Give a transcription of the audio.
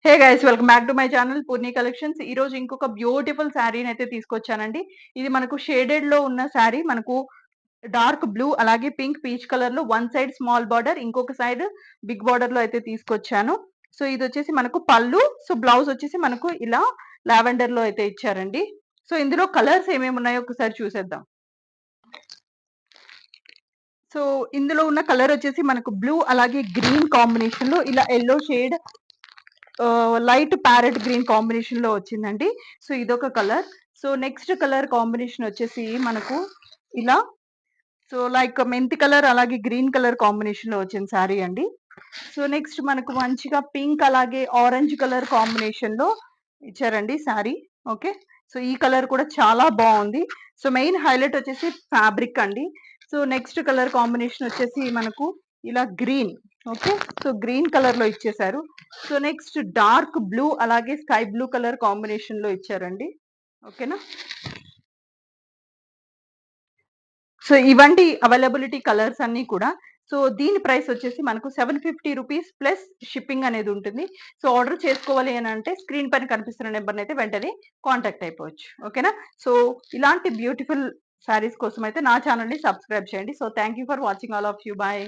Hey guys welcome back to my channel Purni collections. ఈ రోజు ఇంకొక బ్యూటిఫుల్ శారీని అయితే తీసుకొచ్చానండి. ఇది మనకు షేడెడ్ లో ఉన్న శారీ, మనకు డార్క్ బ్లూ అలాగే పింక్ పీచ్ కలర్ లో వన్ సైడ్ స్మాల్ బార్డర్, ఇంకొక సైడ్ బిగ్ బార్డర్ లో అయితే తీసుకొచ్చాను. సో ఇది వచ్చేసి మనకు పళ్ళు. సో బ్లౌజ్ వచ్చేసి మనకు ఇలా లావెండర్ లో అయితే ఇచ్చారండి. సో ఇందులో కలర్స్ ఏమేమి ఉన్నాయో ఒకసారి చూసేద్దాం. సో ఇందులో ఉన్న కలర్ వచ్చేసి మనకు బ్లూ అలాగే గ్రీన్ కాంబినేషన్ లో ఇలా yellow shade, light parrot green combination లో వచ్చిందండి. సో ఇదొక colour. So next colour combination వచ్చేసి మనకు ఇలా, సో లైక్ మెంతి కలర్ అలాగే గ్రీన్ కలర్ కాంబినేషన్ లో వచ్చిన శారీ అండి. సో నెక్స్ట్ మనకు మంచిగా పింక్ అలాగే ఆరెంజ్ కలర్ కాంబినేషన్ లో ఇచ్చారండి శారీ. ఓకే, సో ఈ కలర్ కూడా చాలా బాగుంది. సో మెయిన్ హైలైట్ వచ్చేసి ఫ్యాబ్రిక్ అండి. సో నెక్స్ట్ కలర్ కాంబినేషన్ వచ్చేసి మనకు ఇలా green. Okay, so green colour లో ఇచ్చేసారు. సో నెక్స్ట్ డార్క్ బ్లూ అలాగే స్కై బ్లూ కలర్ కాంబినేషన్ లో ఇచ్చారండి. ఓకేనా, సో ఇవంటి అవైలబిలిటీ కలర్స్ అన్ని కూడా. సో దీని ప్రైస్ వచ్చేసి మనకు 750 రూపీస్ ప్లస్ షిప్పింగ్ అనేది ఉంటుంది. సో ఆర్డర్ చేసుకోవాలి అని అంటే స్క్రీన్ పైన కనిపిస్తున్న నెంబర్ని అయితే వెంటనే కాంటాక్ట్ అయిపోవచ్చు. ఓకేనా, సో ఇలాంటి బ్యూటిఫుల్ శారీస్ కోసం అయితే నా ఛానల్ని సబ్స్క్రైబ్ చేయండి. So thank you for watching all of you. Bye.